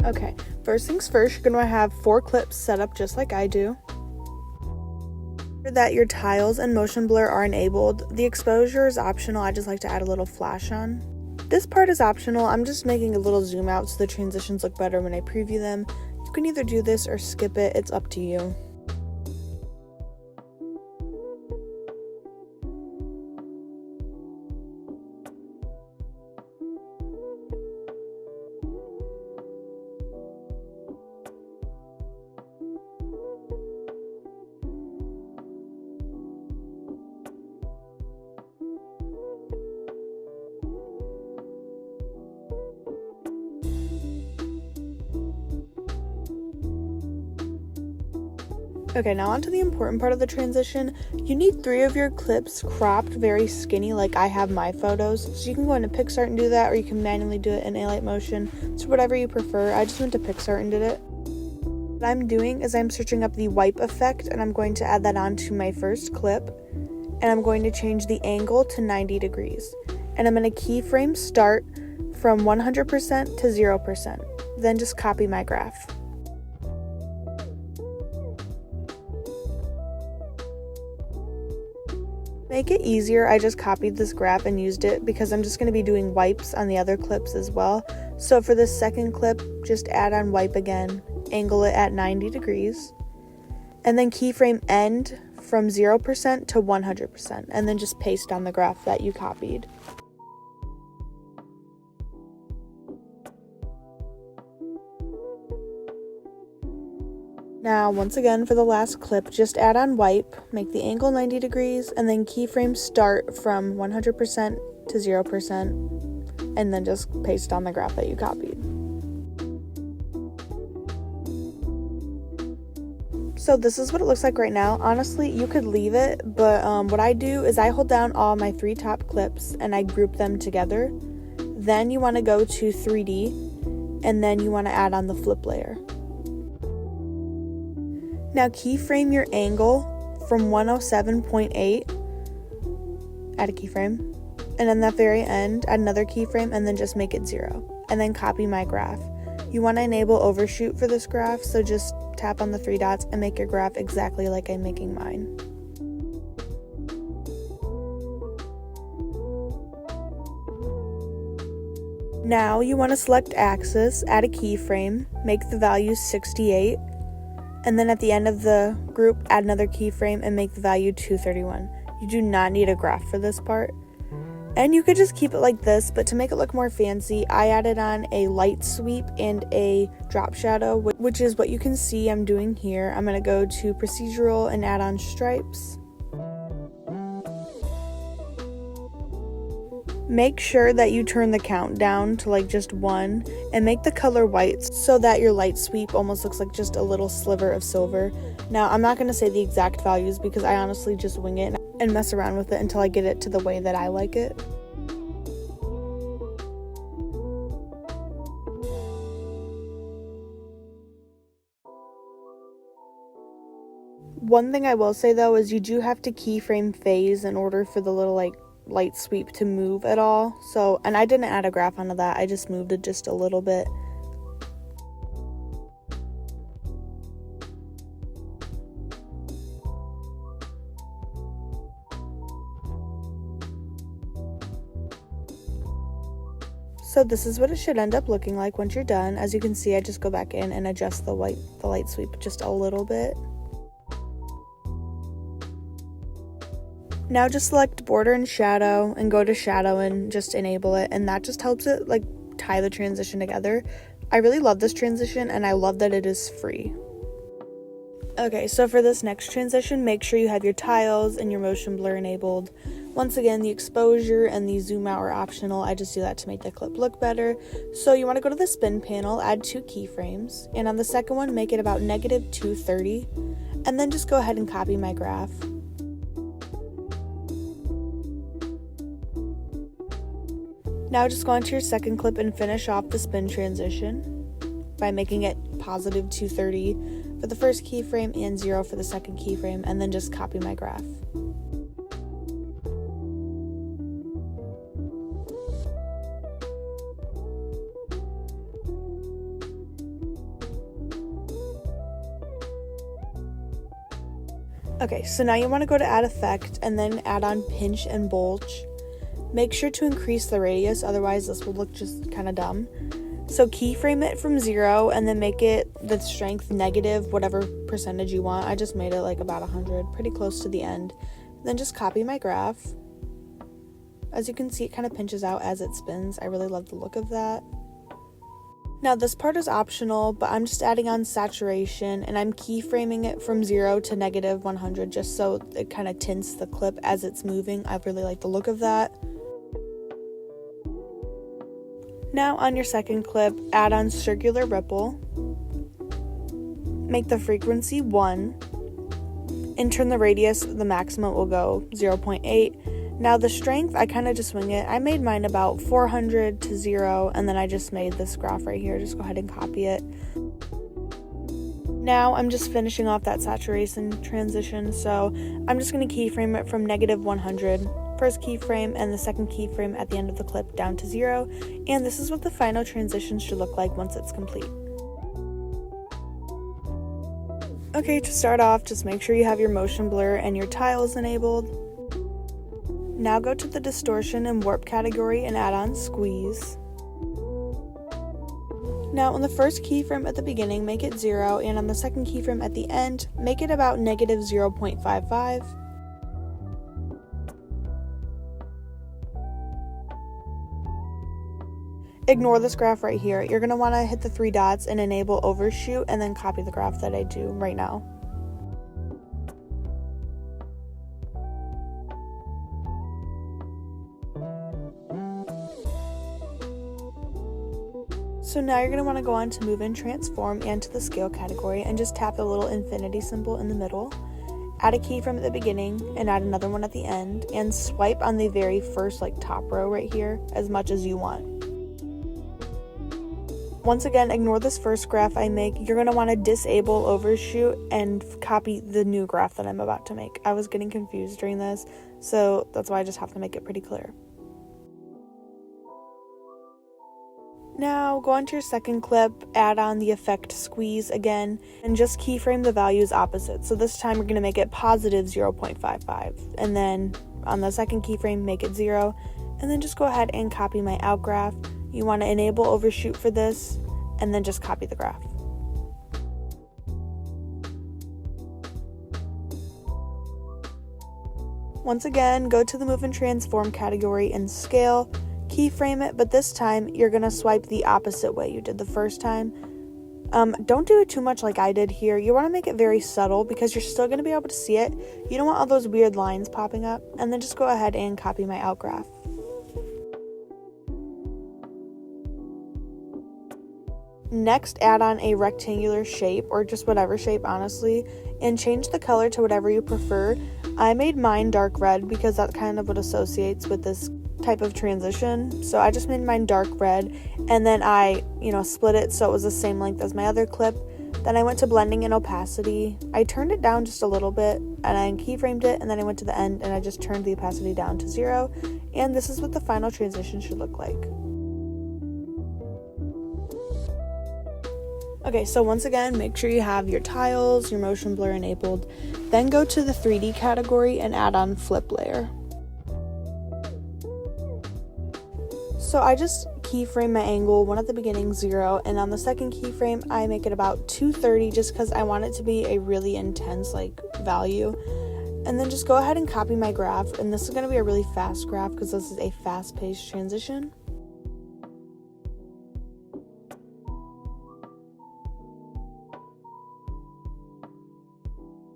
Okay, first things first, you're going to have 4 clips set up just like I do. After that your tiles and motion blur are enabled. The exposure is optional, I just like to add a little flash on. This part is optional, I'm just making a little zoom out so the transitions look better when I preview them. You can either do this or skip it, it's up to you. Okay, now onto the important part of the transition. You need 3 of your clips cropped very skinny like I have my photos. So you can go into PicsArt and do that, or you can manually do it in alight motion. So whatever you prefer. I just went to PicsArt and did it. What I'm doing is I'm searching up the wipe effect, and I'm going to add that onto my first clip. And I'm going to change the angle to 90 degrees. And I'm going to keyframe start from 100% to 0%. Then just copy my graph. Make it easier, I just copied this graph and used it because I'm just going to be doing wipes on the other clips as well. So for this second clip, just add on wipe again, angle it at 90 degrees, and then keyframe end from 0% to 100%, and then just paste on the graph that you copied. Now, once again, for the last clip, just add on wipe, make the angle 90 degrees, and then keyframe start from 100% to 0%, and then just paste on the graph that you copied. So this is what it looks like right now. Honestly, you could leave it, but what I do is I hold down all my 3 top clips and I group them together. Then you want to go to 3D, and then you want to add on the flip layer. Now keyframe your angle from 107.8, add a keyframe, and then at the very end, add another keyframe and then just make it 0, and then copy my graph. You want to enable overshoot for this graph, so just tap on the 3 dots and make your graph exactly like I'm making mine. Now you want to select axis, add a keyframe, make the value 68, and then at the end of the group, add another keyframe and make the value 231. You do not need a graph for this part. And you could just keep it like this, but to make it look more fancy, I added on a light sweep and a drop shadow, which is what you can see I'm doing here. I'm going to go to procedural and add on stripes. Make sure that you turn the count down to like just 1 and make the color white so that your light sweep almost looks like just a little sliver of silver. Now, I'm not going to say the exact values because I honestly just wing it and mess around with it until I get it to the way that I like it. One thing I will say though is you do have to keyframe phase in order for the little light sweep to move at all. So, and I didn't add a graph onto that, I just moved it just a little bit. So this is what it should end up looking like once you're done. As you can see, I just go back in and adjust the light sweep just a little bit. Now just select border and shadow and go to shadow and just enable it, and that just helps it like tie the transition together. I really love this transition and I love that it is free. Okay, so for this next transition, make sure you have your tiles and your motion blur enabled. Once again, the exposure and the zoom out are optional. I just do that to make the clip look better. So you want to go to the spin panel, add 2 keyframes, and on the second one, make it about -230, and then just go ahead and copy my graph. Now just go on to your second clip and finish off the spin transition by making it +230 for the first keyframe and 0 for the second keyframe, and then just copy my graph. Okay, so now you want to go to add effect and then add on pinch and bulge. Make sure to increase the radius, otherwise this will look just kind of dumb. So keyframe it from 0 and then make it the strength negative whatever percentage you want. I just made it like about 100, pretty close to the end. Then just copy my graph. As you can see, it kind of pinches out as it spins. I really love the look of that. Now this part is optional, but I'm just adding on saturation and I'm keyframing it from 0 to negative 100 just so it kind of tints the clip as it's moving. I really like the look of that. Now on your second clip, add on circular ripple. Make the frequency 1 and turn the radius, the maximum will go 0.8. Now the strength, I kind of just wing it. I made mine about 400 to 0, and then I just made this graph right here. Just go ahead and copy it. Now I'm just finishing off that saturation transition, so I'm just going to keyframe it from negative 100. First keyframe and the second keyframe at the end of the clip down to 0. And this is what the final transition should look like once it's complete. Okay, to start off, just make sure you have your motion blur and your tiles enabled. Now go to the distortion and warp category and add on squeeze. Now on the first keyframe at the beginning, make it 0, and on the second keyframe at the end, make it about negative 0.55. Ignore this graph right here. You're going to want to hit the 3 dots and enable overshoot and then copy the graph that I do right now. So now you're going to want to go on to move and transform and to the scale category and just tap the little infinity symbol in the middle. Add a keyframe at the beginning and add another one at the end and swipe on the very first top row right here as much as you want. Once again, ignore this first graph I make. You're going to want to disable overshoot and copy the new graph that I'm about to make. I was getting confused during this, so that's why I just have to make it pretty clear. Now go on to your second clip, add on the effect squeeze again, and just keyframe the values opposite. So this time we're going to make it positive 0.55, and then on the second keyframe make it 0, and then just go ahead and copy my out graph. You want to enable overshoot for this, and then just copy the graph. Once again, go to the move and transform category and scale. Keyframe it, but this time you're going to swipe the opposite way you did the first time. Don't do it too much like I did here. You want to make it very subtle because you're still going to be able to see it. You don't want all those weird lines popping up. And then just go ahead and copy my out graph. Next, add on a rectangular shape, or just whatever shape honestly, and change the color to whatever you prefer. I made mine dark red because that's kind of what associates with this type of transition, so I just made mine dark red, and then I split it so it was the same length as my other clip. Then I went to blending and opacity. I turned it down just a little bit and I keyframed it, and then I went to the end and I just turned the opacity down to 0, and this is what the final transition should look like. Okay, so once again, make sure you have your tiles, your motion blur enabled, then go to the 3D category and add on flip layer. So I just keyframe my angle, one at the beginning 0, and on the second keyframe I make it about 230 just because I want it to be a really intense value. And then just go ahead and copy my graph, and this is going to be a really fast graph because this is a fast-paced transition.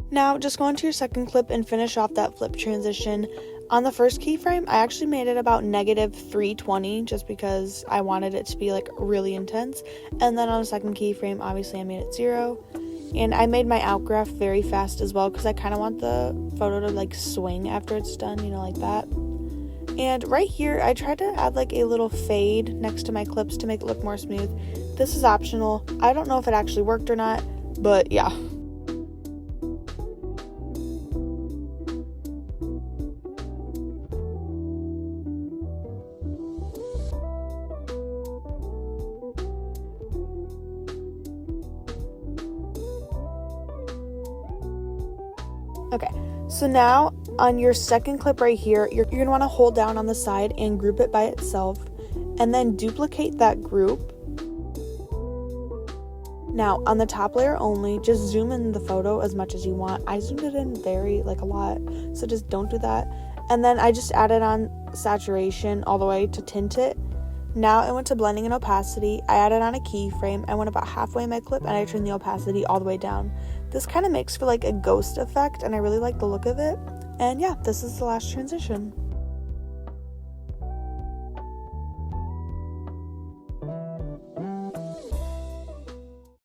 Now just go on to your second clip and finish off that flip transition. On the first keyframe, I actually made it about negative 320 just because I wanted it to be really intense. And then on the second keyframe, obviously I made it 0. And I made my out graph very fast as well because I kind of want the photo to swing after it's done, like that. And right here, I tried to add a little fade next to my clips to make it look more smooth. This is optional. I don't know if it actually worked or not, but yeah. Okay, so now on your second clip right here, you're going to want to hold down on the side and group it by itself, and then duplicate that group. Now, on the top layer only, just zoom in the photo as much as you want. I zoomed it in a lot, so just don't do that. And then I just added on saturation all the way to tint it. Now I went to blending and opacity. I added on a keyframe. I went about halfway in my clip and I turned the opacity all the way down. This kind of makes for like a ghost effect, and I really like the look of it. And yeah, this is the last transition.